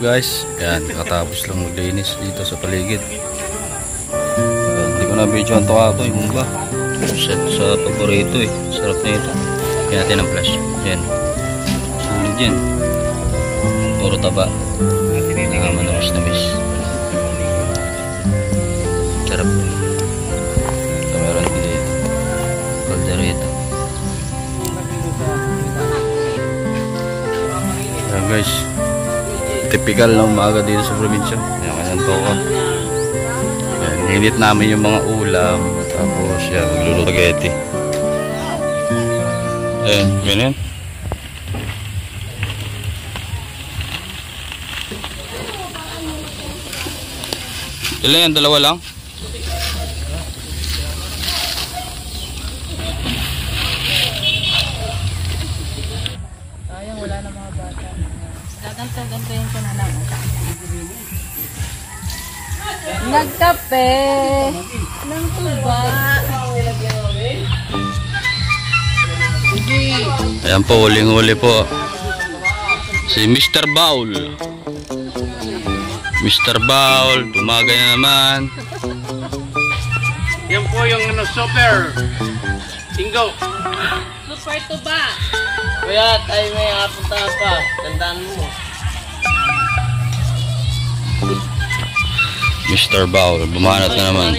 guys? Yan, katapos lang maglinis dito sa paligid. Hindi ko na video ang toka ito, yung ba? Set sa paborito eh. Sarap na ito. Kaya natin ang flash. Yan. Sunod yan. Puro taba. Manamis-namis. Sarap. Ito meron dito. Caldereta. Yan guys. Typical na umaga dito sa probinsya. Yan kanyang toko. Yan, hinit namin yung mga ulam. Tapos yan, magluluto spaghetti. Ayan, ganyan. Ilan yan? Dalawa lang? Sayang, wala na mga bata. Gaganto-gantoyin ko na lang. Nagkape ng tuba. Ayan po, huling-huli po. Si Mr. Baul. Mr. Baul, tumagay na naman. Yan po yung super Ingo. Super tuba. Kuya, tayo may apunta pa. Tandaan mo. Mr. Baul, bumanat na naman.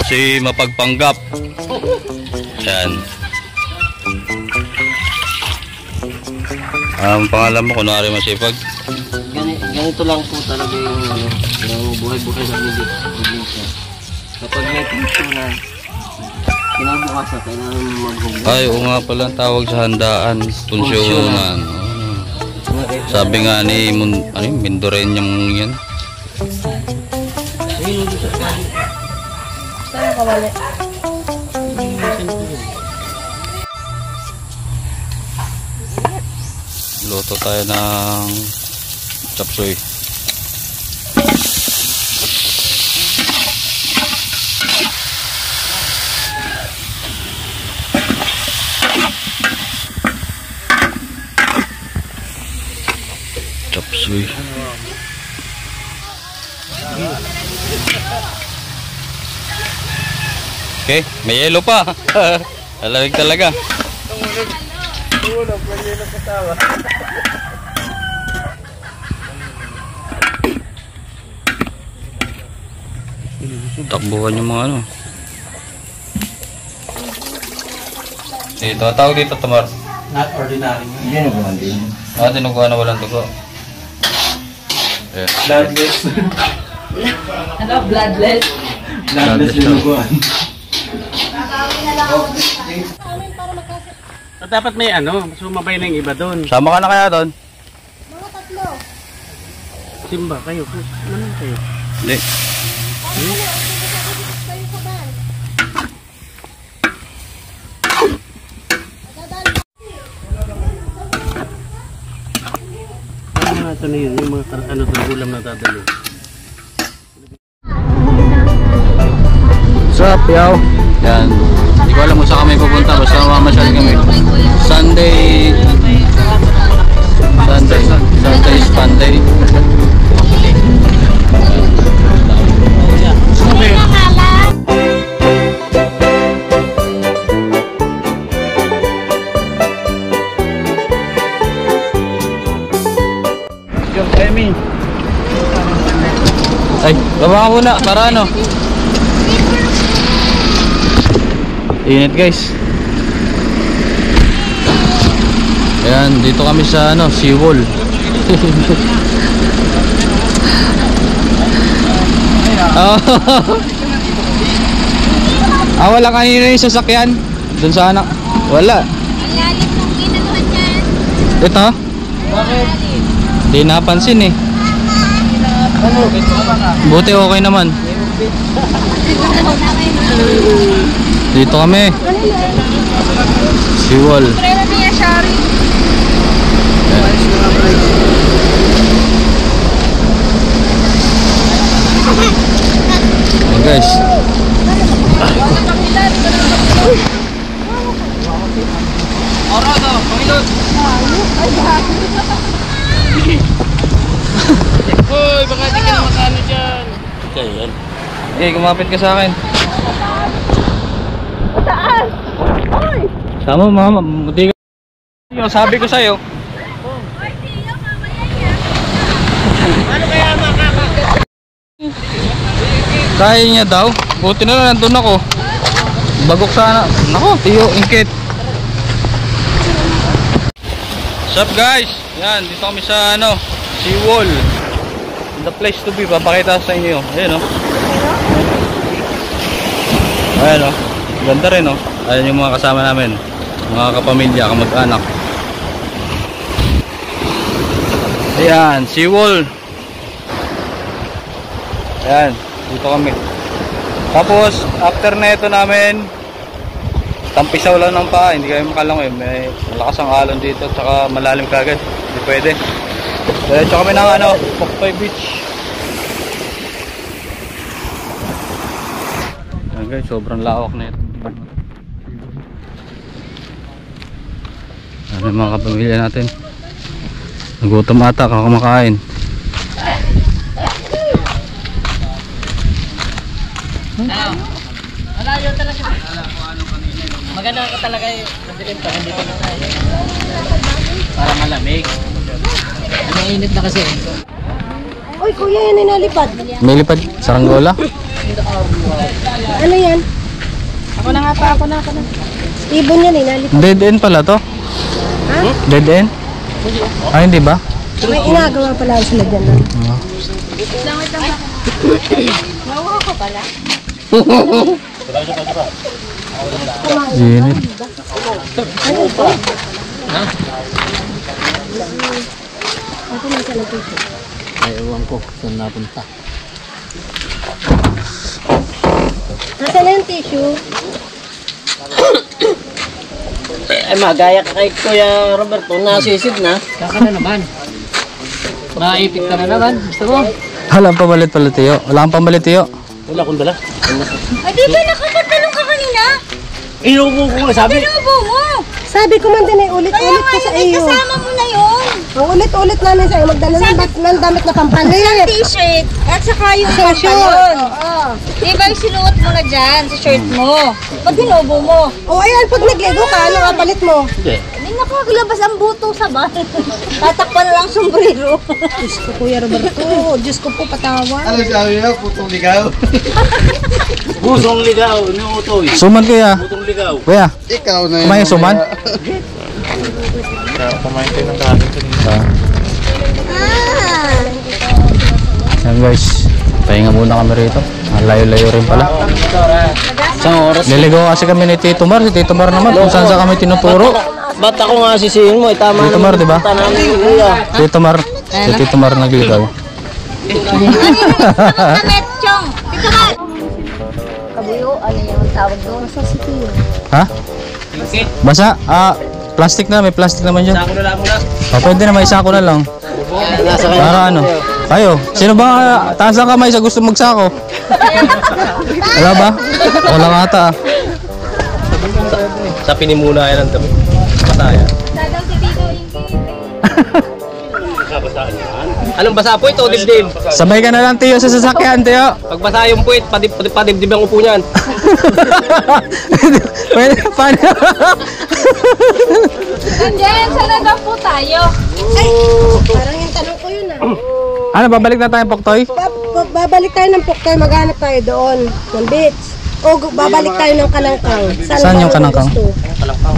Si Mapagpanggap. Yan. Ang pangalan mo, kunwari masipag. Ganito lang po talaga yung buhay-buhay na probinsya. Kapag may pensionan, kinabukasan kailangan maghugas. Ay, oo nga pala, tawag sa handaan, punsyonan. Sabi nga ni Mindorenyang yan. Saan kawali? Luto tayo ng chop suey. Chop suey. Okay, may yelo pa. Alamig talaga. Takbuhan yung mga ano. Dito, tawag dito Tamar. Not ordinary. Dinuguan din. Dinuguan na walang dugo. Bloodless. Ano? Bloodless? Bloodless dinuguan. Dapat may sumabay na yung iba doon. Sama ka na kaya doon? Mga tatlo. Simba, kayo. Ano kayo? Hindi. Ito na yun, yung mga ulam na dadalo. Sup, yaw? Yan. Hindi ko alam kung saan kami pupunta. Basta mamasyal kami. Sunday is Sunday. Ay, baba ka muna para ano. Init guys. Ayan, dito kami sa seawall. Wala kanina yung sasakyan. Doon sa anak. Wala. Ang lalim ng ginanuhan yan. Ito? Bakit? Di napansin eh. Buti okay naman. Dito kami. Seawall. Preno niya, Shari. Ayan guys. Hoy, baka di ka na makano dyan. Okay, yan. Eh, kumapit ka sa akin. Taas! Oy! Sama mama, muti ka. Yung sabi ko sa'yo. Oy, Tiyo, mamaya yan. Ano kaya makakagat? Kaya niya daw. Buti na lang nandun ako. Bagok sana. Nako, Tiyo, ingkit. What's up guys? Yan, dito kami sa Seawall. The place to be. Papakita sa inyo. Ayan o. Ayan o. Ganda rin o. Ayan yung mga kasama namin. Mga kapamilya, kamag-anak. Ayan, Seawall. Ayan, dito kami. Tapos, after na ito namin, tampisaw lang ng paa. Hindi kayo makalangoy. May malakas ang alon dito. Tsaka malalim kagad. Hindi pwede. Diretso kami ng Poktoy Beach. Ayan guys, sobrang lawak na ito. Ayan mga kapamilya natin. Nagutom ata, kakamakain. Malayo talaga. Maganda ka talaga yung madilim pa, hindi pa na tayo. Para malamig. Mainit na kasi. Uy, kuya, yan ay nalipad. May lipad, saranggola. Ano yan? Ako na nga pa, ako na. Ibon yan ay nalipad. Dead end pala to. Ha? Dead end? Ah, hindi ba? May inagawa pala sila dyan. Wait lang. Nawa ko pala. Init. Ano ito? Ako na sa location. Ay, ewan ko saan napunta. Nasaan na yung tissue? Ay, magaya ka kay Kuya Roberto, nasisid na. Saka na naman. Maipit ka na naman. Gusto mo? Wala kang pambalit pala, Tiyo. Wala kang pambalit, Tiyo. Wala akong dala. Ay, di ba nakapagtalong ka kanina? Inubo ko nga sabi. Pinubo mo! Sabi ko man din ay ulit-ulit ko sa iyo. Kasama mo na yun. Ang ulit-ulit namin sa iyo. Magdala ng damit na pampalit. T-shirt. At saka yung Sure. pantalon. Oo. Diba yung sinuot mo na dyan sa shirt mo? Ba't binubo mo? O ayan, pag nagligo ka, ano ang palit mo? Hindi. Hindi nakaglabas ang buto sa bahay. Tatakpan na lang sombrero. Diyos ko, Kuya Roberto. Diyos ko po, patawa. Ano sabi niya? Putong ligaw. Pusong ligaw, inuutoy. Suman kuya. Putong ligaw. Kuya, Ikaw na yun. kumain yung suman? Kumain tayo ng kanin kanina. Yan guys, pahinga muna kami rito. Ang layo-layo rin pala. Isang oras. Liligaw kasi kami ni Tito Mar. Si Tito Mar naman kung saan kami tinuturo. Ba't ako nga sisihin mo? Tama Tito Mar, di ba? Tanang kuya. Tito Mar. Si Tito Mar nagligaw. Metchong. Dito ka. Kabuyo, ano yung tawag doon? Sa sitiyo. Ha? Basa? Plastic na. May plastic naman dyan. Sako na lang muna. Pwede na, may sako na lang. Nasa kayo. Para ano? Kayo, sino ba taas ang kamay sa gusto magsako? Wala ba? Wala nga ata. Sa pinimuna yan ang dami. Masaya. Dagang si Tito Anong basa po ito, dibdib? Sabay ka na lang, Tiyo, sa sasakyan, Tiyo. Pag basa yung puwit, padibdib ang upo niyan. Pwede, paano? Andiyan, saan na daw po tayo? Ay, parang yung tanong ko yun ah. Ano, babalik na tayo, Poktoy? Babalik tayo ng Poktoy, maghanap tayo doon, ng beach. O babalik tayo ng Kanangkang. Saan yung Kanangkang? gusto?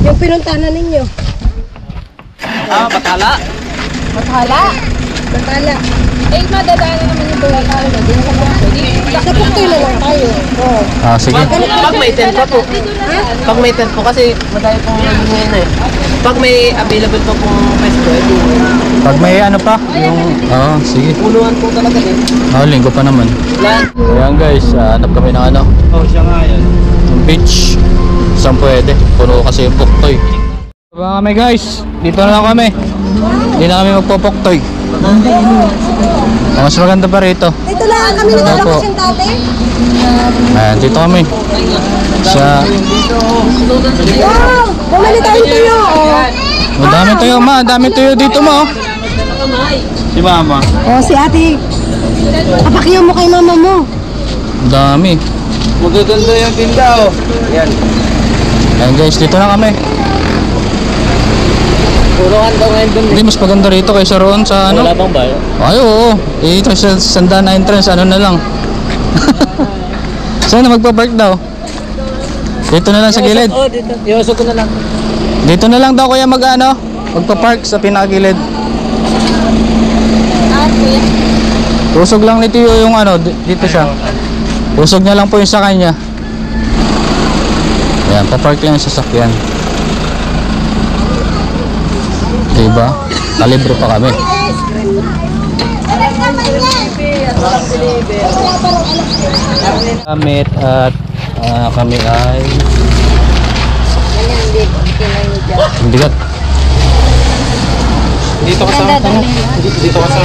Yung pinuntahan ninyo. Patala. Mathala. Batala. Eh, madadaanan naman yung buhay na ano. Di na sa Poktoy. Sa Poktoy na lang tayo. Oh. Sige. Pag may tent pa po. Pag may tent po kasi madami pong ngayon eh. Pag may available pa pong pwesto, ito. Pag may ano pa, yung... Oo, sige. Punuan po talaga din. Linggo pa naman. Yan. Ayan guys, hanap kami ng ano, Oh, siya nga yan. yung beach. Saan pwede? Puno kasi yung Poktoy. Baba kami guys, dito na lang kami. Hindi na kami magpopoktoy. Mas maganda pa rito. Dito lang kami nakalakasyon dati. Ayan, dito kami. Sa... Wow! Bumali tayo tayo. Oh. Ang dami tuyo, ma. Ang dami tuyo dito, ma. Si mama. O, si ate. Papakiyaw mo kay mama mo. Ang dami. Magaganda yung tinda oh. Yan. Ayan guys, dito na kami. Puruan daw ngayon dun. Hindi, mas maganda rito kaysa roon sa ano. Wala bang bayo? Ay, oo. Ito sa Sanda na entrance, ano na lang. Saan na magpa-park daw? Dito na lang sa gilid. Oo, dito. Iusog ko na lang. Dito na lang daw kuya mag-ano, magpa-park sa pinakagilid. Usog lang ni Tiyo yung ano, dito siya. Usog niya lang po yung sa kanya. Ayan, pa-park lang yung sasakyan. Diba? Kalibre pa kami. Gamit at kami ay bigat. Dito ka sa Dito ka sa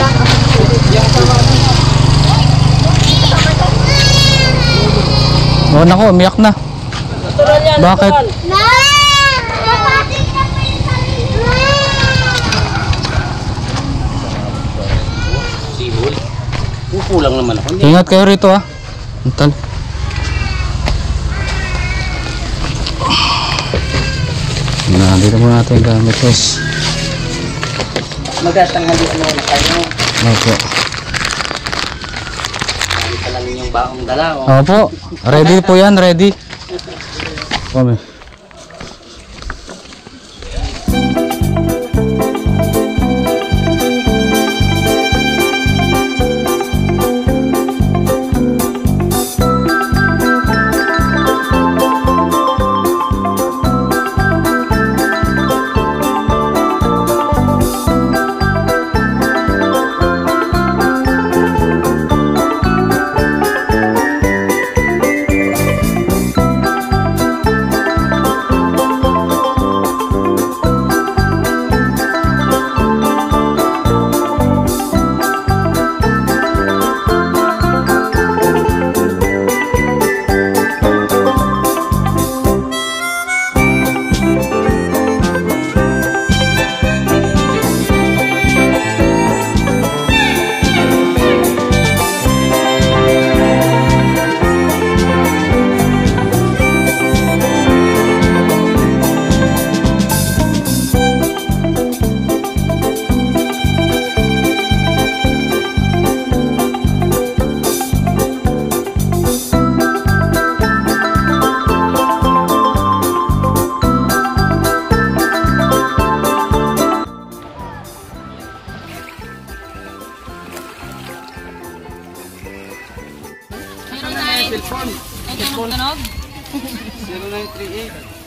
Oh nako, umiyak na. Bakit? Kulang naman ako. Ingat kayo rito ah. Antal. Dito muna natin yung gamit guys. Magtatanghali ano na kayo. Opo. Hindi pa lang yung baong dala. Opo. Ready po yan, ready. Kami.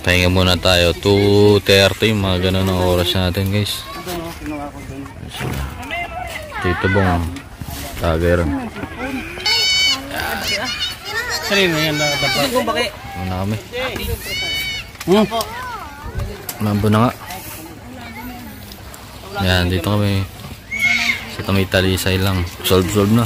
Pahinga muna tayo. 2:30 mga ganun ang oras natin guys. Tito Bong Tager. Kanina yan na dapat. Ano na kami? Mambo na nga. Yan, dito kami sa Tamitalisay lang. Solve na.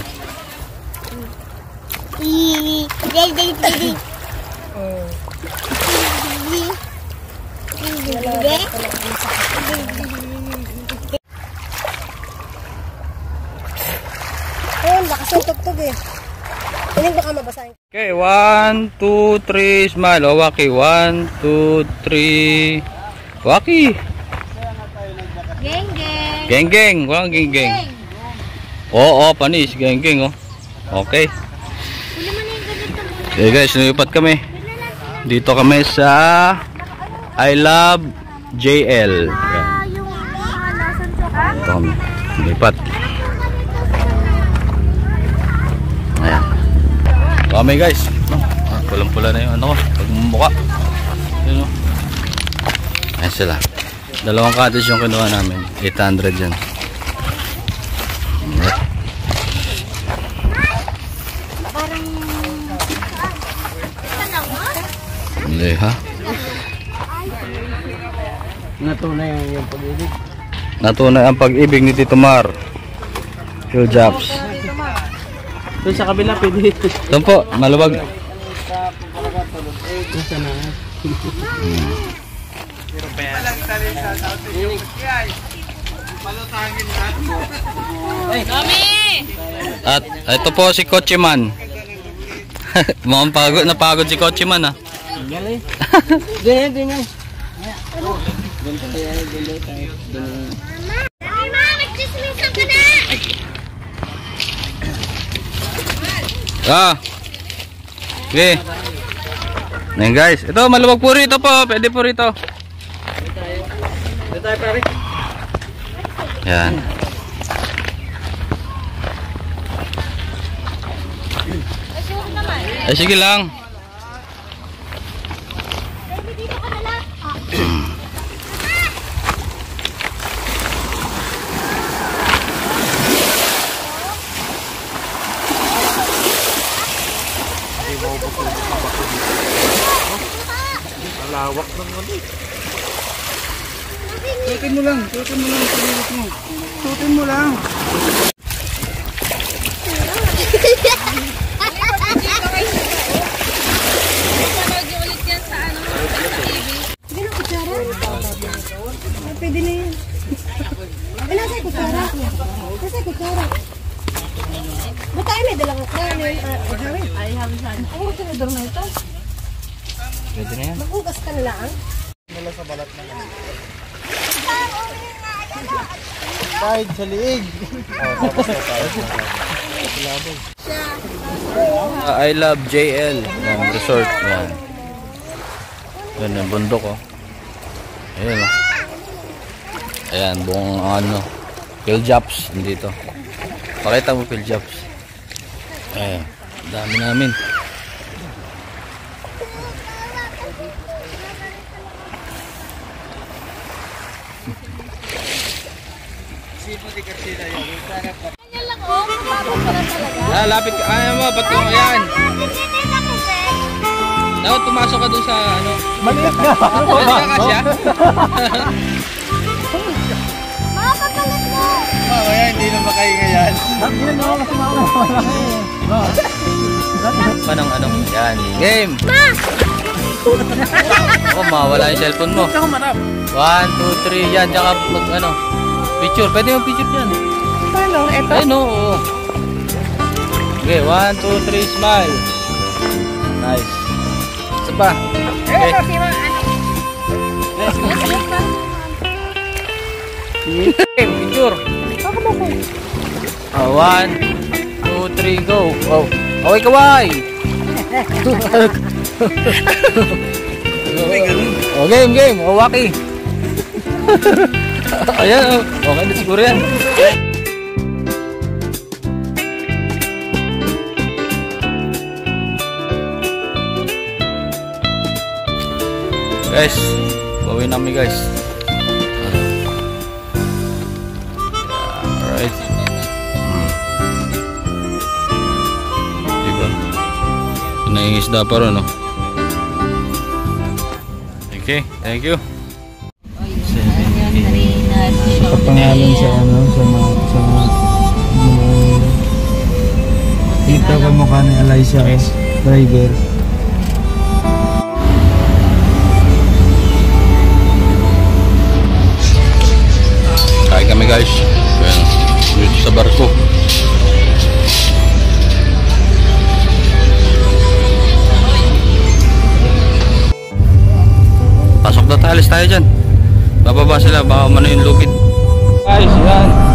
Ayun, lakas yung tugtog eh. Piling baka mabasahin. Okay, 1, 2, 3, smile. O, Waki. 1, 2, 3. Waki. Geng geng. Walang geng geng. Oo, panis. Geng geng, oh. Okay. Okay guys, lumipat kami. Dito kami sa I Love JL. Yan. Dito kami. Lumipat. Ayan. Kami guys. Pulang-pula na yung ano ko. Pagmumukha. Yun, oh. Ayan sila. Dalawang cottage yung kinuha namin. 800 yan. Hindi ha? Natunay yung pag-ibig. Natunay ang pag-ibig ni Tito Mar. Phil Jobs. Doon sa kabila pwede. Doon po, maluwag. Nasa na. At ito po si Coachman. Mukhang napagod si Coachman ah. Ganyan. Mama, nagchismisan ka na! Ah. Okay. Ayan guys, ito maluwag po rito po, pwede po rito. Dito tayo pare. Yan. Ay sige lang. Dito ka na lang. Malawak ng ano. Suotin mo lang. Suotin mo lang. Sige na, kutsara. Pwede na yan. Nasa yung kutsara. Nasa yung kutsara. Ba't tayo may dalang kutsara? Ay, hawin saan. Ang gusto na doon na ito. Pwede na yan. Mag-ugas ka na lang. Kahit sa liig. I love JL. Yan, resort. Yan. Yan yung bundok oh. Ayan oh. Ayan, buong ano. Philjaps dito. Pakita mo Philjaps. Ayan, dami namin. Lapit ka. Ayaw mo, ba't kung ayan? Dapat pumasok ka dun sa ano. Maliit ka. Pwede ka kasya? Makakapalit mo! Kaya hindi na makahinga yan. Manang ano? Yan. Game! Oh, mawala yung cellphone mo. 1, 2, 3. Yan, tsaka mag ano. Picture. Pwede yung picture dyan. Paano? Ito? Ayun oo. Okay, 1, 2, 3, smile. Nice. Isa pa. Okay. Picture. 1, 2, 3, go. Oh. Okay, kaway. Oh, game. Oh, waki. Ayan, oh. Okay na siguro yan. Guys, bawi namin guys. Alright. Diba? Naingisda pa rin, no? Okay, thank you. Kapangalan sa ano, sa kita ko mukha ni Eliza driver. Kain kami guys. Ayan, dito sa barko. Pasok na tayo, alis tayo dyan. Bababa sila, baka umano yung lubid. Guys, yan.